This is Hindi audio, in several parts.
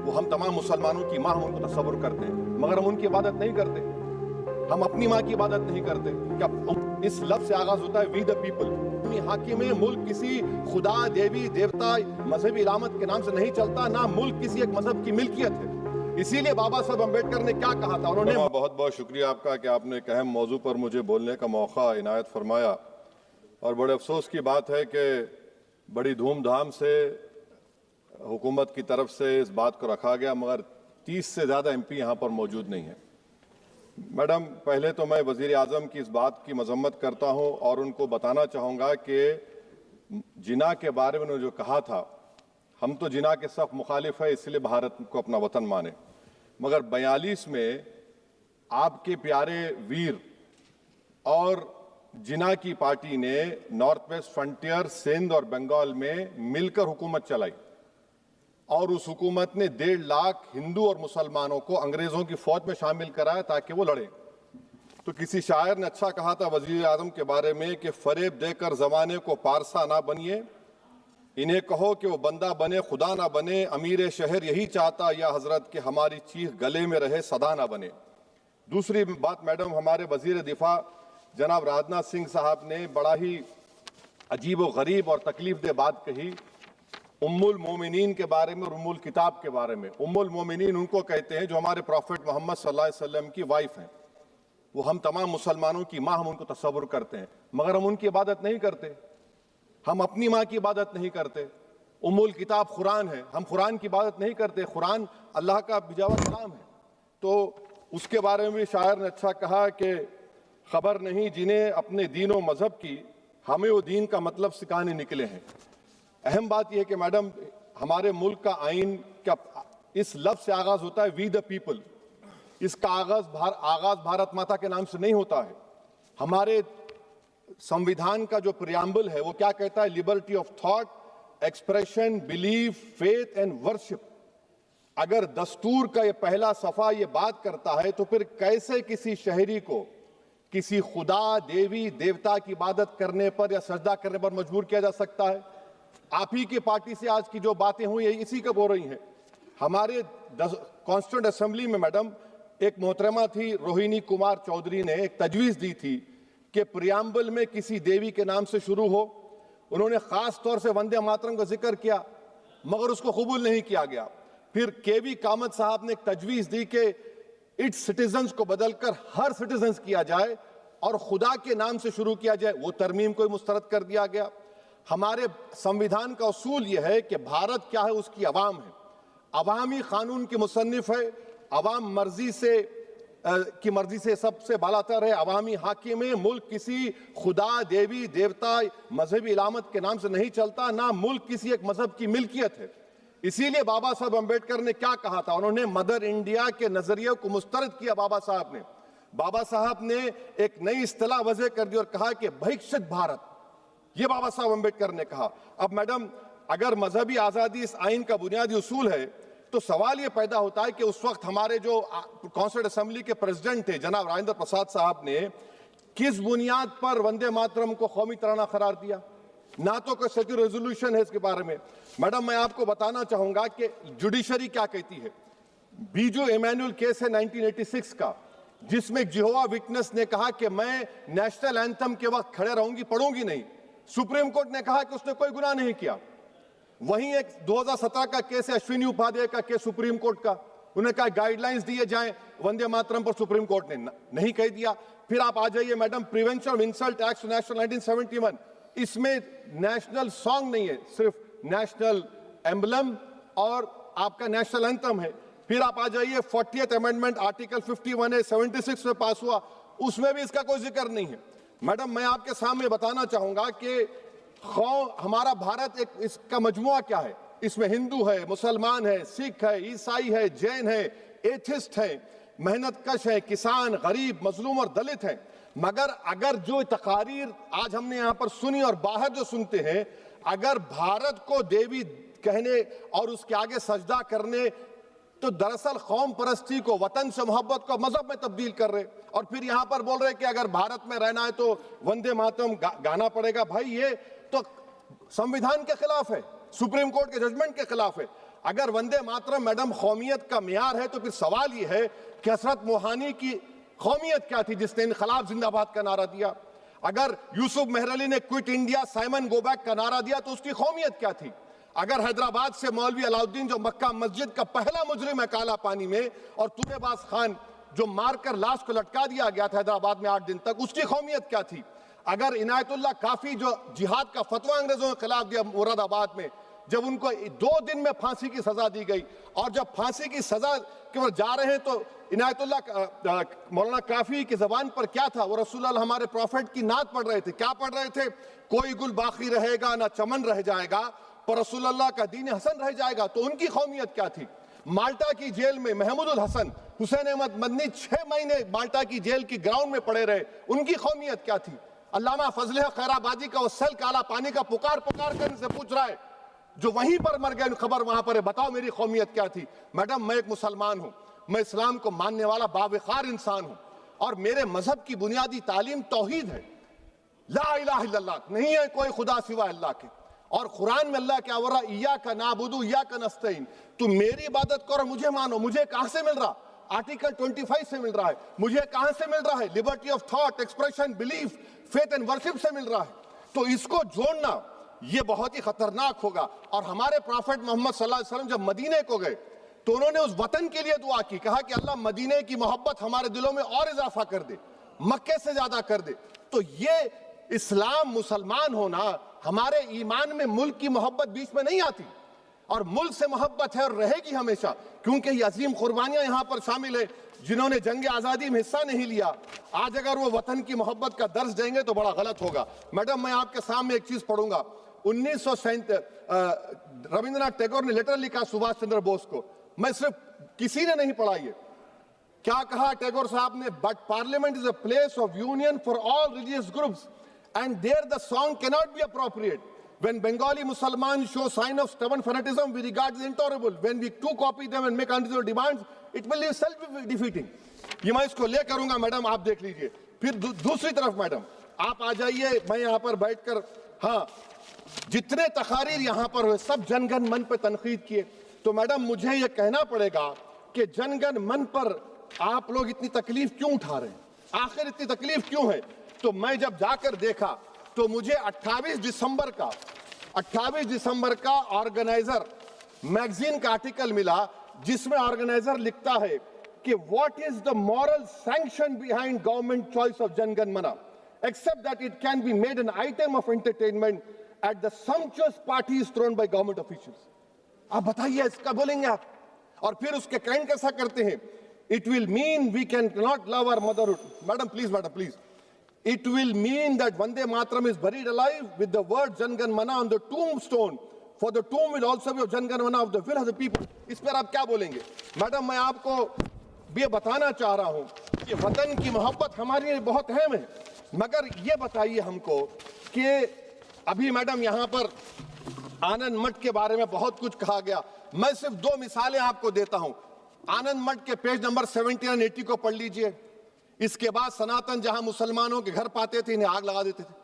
वो हम तमाम मुसलमानों की माँ, हम उनको तस्वुर करते हैं, मगर हम उनकी इबादत नहीं करते। हम अपनी माँ की इबादत नहीं करते। क्या इस लफ्ज से आगाज होता है वी द पीपल। हाकिम मुल्क किसी खुदा, देवी, देवता, मजहबी इलामत के नाम से नहीं चलता, ना मुल्क किसी एक मजहब की मिल्कियत है। इसीलिए बाबा साहब अम्बेडकर ने क्या कहा था, उन्होंने बहुत बहुत शुक्रिया आपका कि आपने एक अहम मौजू पर मुझे बोलने का मौका इनायत फरमाया। और बड़े अफसोस की बात है कि बड़ी धूमधाम से हुकूमत की तरफ से इस बात को रखा गया, मगर 30 से ज़्यादा MP यहाँ पर मौजूद नहीं है। मैडम, पहले तो मैं वज़ीर आज़म की इस बात की मजम्मत करता हूँ और उनको बताना चाहूँगा कि जिना के बारे में उन्होंने जो कहा था, हम तो जिना के सख्त मुखालिफ है, इसलिए भारत को अपना वतन माने, मगर 42 में आपके प्यारे वीर और जिना की पार्टी ने नॉर्थ वेस्ट फ्रंटियर, सिंध और बंगाल में मिलकर हुकूमत चलाई और उस हुकूमत ने 1.5 लाख हिंदू और मुसलमानों को अंग्रेजों की फौज में शामिल कराया ताकि वो लड़े। तो किसी शायर ने अच्छा कहा था वजीर आजम के बारे में कि फरेब देकर जमाने को पारसा ना बनिए, इन्हें कहो कि वो बंदा बने खुदा ना बने, अमीर शहर यही चाहता या हजरत कि हमारी चीख गले में रहे सदा ना बने। दूसरी बात मैडम, हमारे वजीर दिफा जनाब राजनाथ सिंह साहब ने बड़ा ही अजीब व गरीब और तकलीफ दे बात कही उम्मुल मोमिनीन के बारे में और उम्मुल किताब के बारे में। उम्मुल मोमिनीन उनको कहते हैं जो हमारे प्रॉफिट मोहम्मद सल्लल्लाहु अलैहि वसल्लम की वाइफ हैं। वो हम तमाम मुसलमानों की माँ, हम उनको तस्वुर करते हैं, मगर हम उनकी इबादत नहीं करते। हम अपनी माँ की इबादत नहीं करते। उम्मुल किताब कुरान है, हम कुरान की इबादत नहीं करते। कुरान अल्लाह का भिजावा कलाम है। तो उसके बारे में भी शायर ने अच्छा कहा कि खबर नहीं जिन्हें अपने दीन व मजहब की, हमें वो दीन का मतलब सिखाने निकले हैं। अहम बात यह है कि मैडम, हमारे मुल्क का आइन क्या इस लफ्ज से आगाज होता है वी द पीपल। इसका आगाज भारत माता के नाम से नहीं होता है। हमारे संविधान का जो प्रियम्बल है वो क्या कहता है, liberty of thought, expression, belief, faith and worship. अगर दस्तूर का ये पहला सफा ये बात करता है तो फिर कैसे किसी शहरी को किसी खुदा, देवी, देवता की इबादत करने पर या सजदा करने पर मजबूर किया जा सकता है? आप ही की पार्टी से आज की जो बातें हुई है इसी कब हो रही हैं। हमारे कॉन्स्टिट्यूंट असेंबली में मैडम एक मोहतरमा थी रोहिणी कुमार चौधरी ने एक तजवीज दी थी कि प्रियम्बल में किसी देवी के नाम से शुरू हो। उन्होंने खास तौर से वंदे मातरम का जिक्र किया, मगर उसको कबूल नहीं किया गया। फिर KV कामत साहब ने एक तजवीज दी कि इट्स सिटीजन्स को बदलकर हर सिटीजन्स किया जाए और खुदा के नाम से शुरू किया जाए, वो तरमीम को मुस्तरद कर दिया गया। हमारे संविधान का उसूल यह है कि भारत क्या है, उसकी अवाम है, अवामी कानून की मुसन्निफ है, अवाम की मर्जी से सबसे बालातर है, अवामी हाकिम है। मुल्क किसी खुदा, देवी, देवता, मजहबी इलामत के नाम से नहीं चलता, ना मुल्क किसी एक मजहब की मिल्कियत है। इसीलिए बाबा साहब अम्बेडकर ने क्या कहा था, उन्होंने मदर इंडिया के नजरिए को मुस्तरद किया। बाबा साहब ने एक नई इस्तिलाह वजह कर दी और कहा कि भैक्षित भारत, ये बाबा साहब अम्बेडकर ने कहा। अब मैडम, अगर मजहबी आजादी इस आइन का बुनियादी उसूल है तो सवाल ये पैदा होता है कि उस वक्त हमारे जो कॉन्स्टिट्यूंट असेंबली के प्रेसिडेंट थे जनाब राजेंद्र प्रसाद साहब ने किस बुनियाद पर वंदे मातरम को कौमी तराना करार दिया? ना तो कोई सेक्यूर रेजोल्यूशन है इसके बारे में। मैडम, मैं आपको बताना चाहूंगा कि जुडिशरी क्या कहती है। बीजू इमैनुअल केस है 1986 का, जिसमें जिहोवा विटनेस ने कहा कि मैं नेशनल एंथम के वक्त खड़े रहूंगी, पढ़ूंगी नहीं। सुप्रीम कोर्ट ने कहा कि उसने कोई गुनाह नहीं किया। वहीं एक 2017 का केस है अश्विनी उपाध्याय का केस सुप्रीम कोर्ट का, उन्हें कहा गाइडलाइंस दिए जाएं वंदे मातरम पर, सुप्रीम कोर्ट ने नहीं कह दिया। फिर आप आ जाइए madam, prevention of insult act national 1971, इसमें नेशनल सॉन्ग नहीं है, सिर्फ नेशनल एम्बलम और आपका नेशनल एंथम है। फिर आप आ जाइए 40th अमेंडमेंट आर्टिकल 51 है, 76 में पास हुआ, उसमें भी इसका कोई जिक्र नहीं है। मैडम, मैं आपके सामने बताना चाहूंगा कि हमारा भारत एक इसका मजमुआ क्या है। इसमें हिंदू है, मुसलमान है, सिख है, ईसाई है, जैन है, एथिस्ट है, मेहनत कश है, किसान, गरीब, मजलूम और दलित है। मगर अगर जो तकारीर आज हमने यहाँ पर सुनी और बाहर जो सुनते हैं, अगर भारत को देवी कहने और उसके आगे सजदा करने, तो दरअसल कौम परस्ती को, वतन से मोहब्बत को मजहब में तब्दील कर रहे, और फिर यहाँ पर बोल रहे कि अगर भारत में रहना है तो वंदे मातरम गाना पड़ेगा। भाई, ये तो संविधान के खिलाफ है, सुप्रीम कोर्ट के जजमेंट के खिलाफ है। अगर वंदे मातरम मैडम कौमियत का मियार है तो फिर सवाल यह है कि हसरत मोहानी की कौमियत क्या थी जिसने इनकलाब जिंदाबाद का नारा दिया? अगर यूसुफ मेहरली ने quit India Simon go back का नारा दिया तो उसकी कौमियत क्या थी? अगर हैदराबाद से मौलवी अलाउद्दीन जो मक्का मस्जिद का पहला मुजरिम है काला पानी में, और तूरेबाज खान जो मारकर लाश को लटका दिया गया था हैदराबाद में 8 दिन तक, उसकी कौमियत क्या थी? अगर इनायतुल्लाह काफी जो जिहाद का फतवा अंग्रेजों के खिलाफ दिया मुरादाबाद में, जब उनको 2 दिन में फांसी की सजा दी गई, और जब फांसी की सजा के ऊपर जा रहे हैं तो इनायतुल्लाह मौलाना काफी की जबान पर क्या था? वो रसूलुल्लाह हमारे प्रॉफिट की नात पढ़ रहे थे। क्या पढ़ रहे थे? कोई गुल बाकी रहेगा ना चमन रह जाएगा, पर रसूलुल्लाह का दीन हसन रह जाएगा। तो उनकी कौमियत क्या थी? माल्टा की जेल में महमूदुल हसन, हुसैन अहमद मदनी 6 महीने माल्टा की जेल की ग्राउंड में पड़े रहे, उनकी कौमियत क्या थी? अल्लामा फजल खैराबादी का वो सेल काला पानी का पुकार पुकार कर से पूछ रहा है, जो वहीं पर मर गए, खबर वहां पर है, बताओ मेरी कौमियत क्या थी? मैडम, मैं एक मुसलमान हूं, मैं इस्लाम को मानने वाला बावकार इंसान हूं, और मेरे मजहब की बुनियादी तालीम तौहीद है, ला इलाहा इल्लल्लाह, नहीं है कोई खुदा सिवा अल्लाह के। और कुरान में अल्लाह क्या बोल रहा? इय्याका नाबुदु इय्याका नस्तईन, तुम मेरी इबादत करो, मुझे मानो। मुझे कहां से मिल रहा? आर्टिकल 25 से मिल रहा है। मुझे कहां से मिल रहा है? Liberty of thought, expression, belief, faith and worship से मिल रहा है। तो इसको जोड़ना ये बहुत ही खतरनाक होगा। और हमारे प्रॉफिट मोहम्मद सल्लल्लाहु अलैहि वसल्लम जब मदीने को गए तो उन्होंने उस वतन के लिए दुआ की, कहा कि अल्लाह मदीने की मोहब्बत हमारे दिलों में और इजाफा कर दे, मक्के से ज्यादा कर दे। तो ये इस्लाम, मुसलमान होना, हमारे ईमान में मुल्क की मोहब्बत बीच में नहीं आती, और मुल्क से मोहब्बत है और रहेगी हमेशा, क्योंकि ये अजीम कुर्बानियां यहां पर शामिल है जिन्होंने जंग आजादी में हिस्सा नहीं लिया। आज अगर वो वतन की मोहब्बत का दर्ज देंगे तो बड़ा गलत होगा। मैडम, मैं आपके सामने एक चीज पढ़ूंगा। 1937 रविंद्रनाथ टैगोर ने लेटर लिखा सुभाष चंद्र बोस को, मैं सिर्फ किसी ने नहीं पढ़ा ये। क्या कहा टैगोर साहब ने? But parliament is a place of union for all religious groups and there the song cannot be appropriate. When Bengali Muslims show sign of stubborn fanatism, we regard it intolerable. When we too copy them and make unreasonable demands, it will be self-defeating. ये मैं इसको ले करूंगा मैडम, आप देख लीजिए। फिर दूसरी तरफ मैडम आप आ जाइए, मैं यहाँ पर बैठकर, हाँ, जितने तकारीर यहाँ पर हुए सब जनगण मन पर तनकीद किए, तो मैडम मुझे ये कहना पड़ेगा कि जनगण मन पर आप लोग इतनी तकलीफ क्यों उठा रहे हैं? आखिर इतनी तकलीफ क्यों है? तो मैं जब जाकर देखा तो मुझे 28 दिसंबर का ऑर्गेनाइजर मैगजीन का आर्टिकल मिला, जिसमें ऑर्गेनाइजर लिखता है कि what is the moral sanction behind government choice of Jana Gana Mana, except that it can be made an item of entertainment at the sumptuous parties thrown by government officials. आप बताइए, इसका बोलेंगे आप? और फिर उसके काइंड कैसा करते हैं? It will mean we can not love our motherhood. Madam please, it will mean that Vande Mataram is buried alive with the word Jan Gan Mana on the tombstone, for the tomb will also be of Jan Gan Mana of the will of the people. इस पर आप क्या बोलेंगे? मैडम, मैं आपको ये बताना चाह रहा हूं कि वतन की मोहब्बत हमारे लिए बहुत अहम है, मगर ये बताइए हमको कि अभी मैडम यहाँ पर आनंद मठ के बारे में बहुत कुछ कहा गया। मैं सिर्फ 2 मिसालें आपको देता हूं। आनंद मठ के पेज नंबर 70 और 80 को पढ़ लीजिए। इसके बाद सनातन जहां मुसलमानों के घर पाते थे, इन्हें आग लगा देते थे।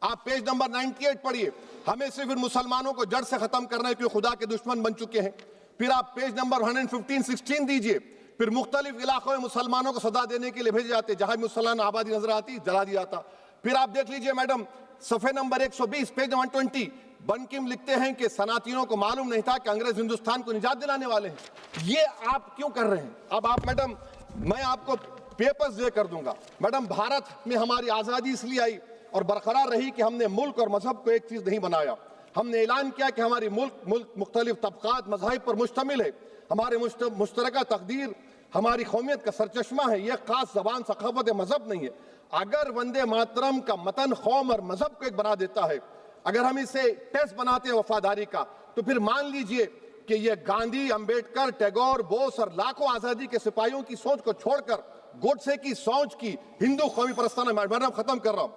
आप पेज नंबर 98 पढ़िए। हमें सिर्फ इन मुसलमानों को जड़ से खत्म करना है क्योंकि खुदा के दुश्मन बन चुके हैं। फिर आप पेज नंबर 115-16 दीजिए। फिर मुख्तलिफ इलाकों में मुसलमानों को सदा देने के लिए भेजे जाते, जहां मुसलमान आबादी नजर आती जला दिया जाता। फिर आप देख लीजिए मैडम, सफे नंबर 120 पेज 120, बंकिम लिखते हैं कि सनातियों को मालूम नहीं था कि अंग्रेज हिंदुस्तान को निजात दिलाने वाले हैं। ये आप क्यों कर रहे हैं? अब आप मैडम, मैं आपको पेपर्स दे कर दूंगा। मैडम, भारत में हमारी आजादी इसलिए आई और बरकरार रही कि हमने मुल्क और मजहब को एक चीज नहीं बनाया। हमने ऐलान किया कि हमारी मुल्क मुख्तलिफ तबकात मज़ाहिब पर मुश्तमिल है। हमारे मुश्तरका तकदीर हमारी कौमियत का सरचश्मा है। यह खास जबान, सकाफत, मजहब नहीं है। अगर वंदे मातरम का मतन कौम और मजहब को एक बना देता है, अगर हम इसे टेस्ट बनाते हैं वफादारी का, तो फिर मान लीजिए कि यह गांधी, अंबेडकर, टैगोर, बोस और लाखों आजादी के सिपाहियों की सोच को छोड़कर गोडसे की सोच की हिंदू कौमी परस्ताना, मैडम खत्म कर रहा हूं,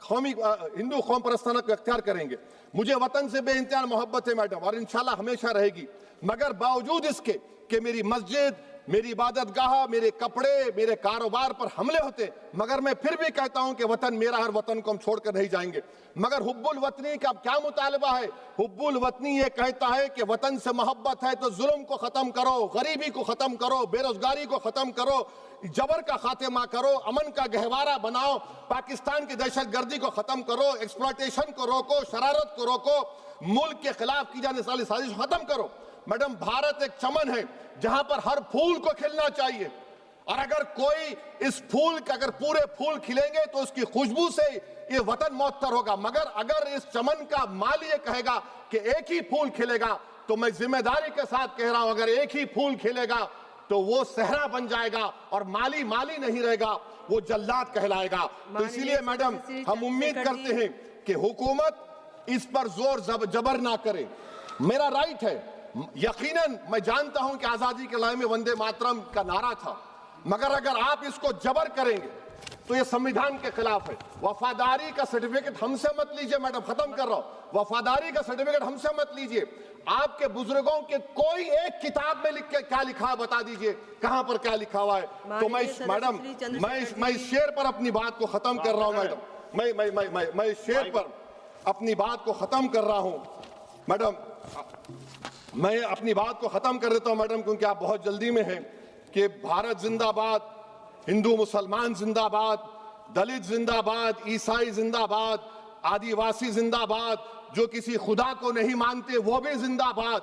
कौमी हिंदू कौम परस्ताना को अख्तियार करेंगे। मुझे वतन से बेइंतहा मोहब्बत है मैडम, और इंशाल्लाह हमेशा रहेगी, मगर बावजूद इसके कि मेरी मस्जिद, मेरी इबादतगाह, मेरे कपड़े, मेरे कारोबार पर हमले होते, मगर मैं फिर भी कहता हूं कि वतन मेरा हर वतन को हम छोड़कर नहीं जाएंगे। मगर हुब्बुल वतनी का क्या मुतालबा है? हुब्बुल वतनी ये कहता है कि वतन से मोहब्बत है तो जुल्म को खत्म करो, गरीबी को खत्म करो, बेरोजगारी को खत्म करो, जबर का खात्मा करो, अमन का गहवारा बनाओ, पाकिस्तान की दहशतगर्दी को खत्म करो, एक्सप्लॉयटेशन को रोको, शरारत को रोको, मुल्क के खिलाफ की जाने वाली साजिश खत्म करो। मैडम, भारत एक चमन है जहां पर हर फूल को खिलना चाहिए, और अगर कोई इस फूल के अगर पूरे फूल खिलेंगे तो उसकी खुशबू से ये वतन मुअत्तर होगा। मगर अगर इस चमन का माली ये कहेगा कि एक ही फूल खिलेगा, तो मैं जिम्मेदारी के साथ कह रहा हूं, अगर एक ही फूल खिलेगा तो वो सहरा बन जाएगा और माली माली नहीं रहेगा, वो जल्लाद कहलाएगा। तो इसीलिए मैडम, हम उम्मीद करते हैं कि हुकूमत इस पर जोर जबर ना करे। मेरा राइट है, यकीनन मैं जानता हूं कि आजादी के लड़ाई में वंदे मातरम का नारा था, मगर अगर आप इसको जबर करेंगे तो ये संविधान के खिलाफ है। वफादारी का सर्टिफिकेट हमसे मत लीजिए मैडम, खत्म कर रहा हूं, वफादारी का सर्टिफिकेट हमसे मत लीजिए। आपके बुजुर्गों के कोई एक किताब में लिख के क्या लिखा है बता दीजिए, कहां पर क्या लिखा हुआ है। तो मैं मैडम, मैं इस शेर पर अपनी बात को खत्म कर रहा हूं मैडम, मैं इस शेर पर अपनी बात को खत्म कर रहा हूं मैडम, मैं अपनी बात को खत्म कर देता हूं मैडम, क्योंकि आप बहुत जल्दी में हैं। कि भारत जिंदाबाद, हिंदू मुसलमान जिंदाबाद, दलित जिंदाबाद, ईसाई जिंदाबाद, आदिवासी जिंदाबाद, जो किसी खुदा को नहीं मानते वो भी जिंदाबाद,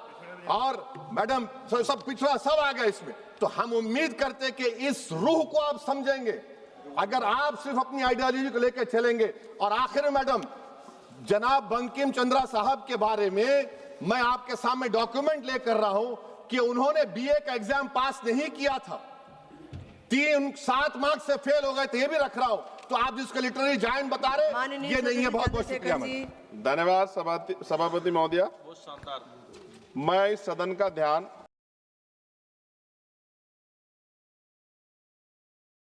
और मैडम सब पिछड़ा सब आ गया इसमें। तो हम उम्मीद करते कि इस रूह को आप समझेंगे अगर आप सिर्फ अपनी आइडियोलॉजी को लेकर चलेंगे। और आखिर में मैडम, जनाब बंकिम चंद्रा साहब के बारे में मैं आपके सामने डॉक्यूमेंट लेकर रहा हूं कि उन्होंने बीए का एग्जाम पास नहीं किया था, 7 मार्क्स से फेल हो गए थे, ये भी रख रहा हूं। तो आप जिसको लिटरेरी जायंट बता रहे ये नहीं है। बहुत बहुत शुक्रिया मैडम। धन्यवाद सभापति महोदया। मैं इस सदन का ध्यान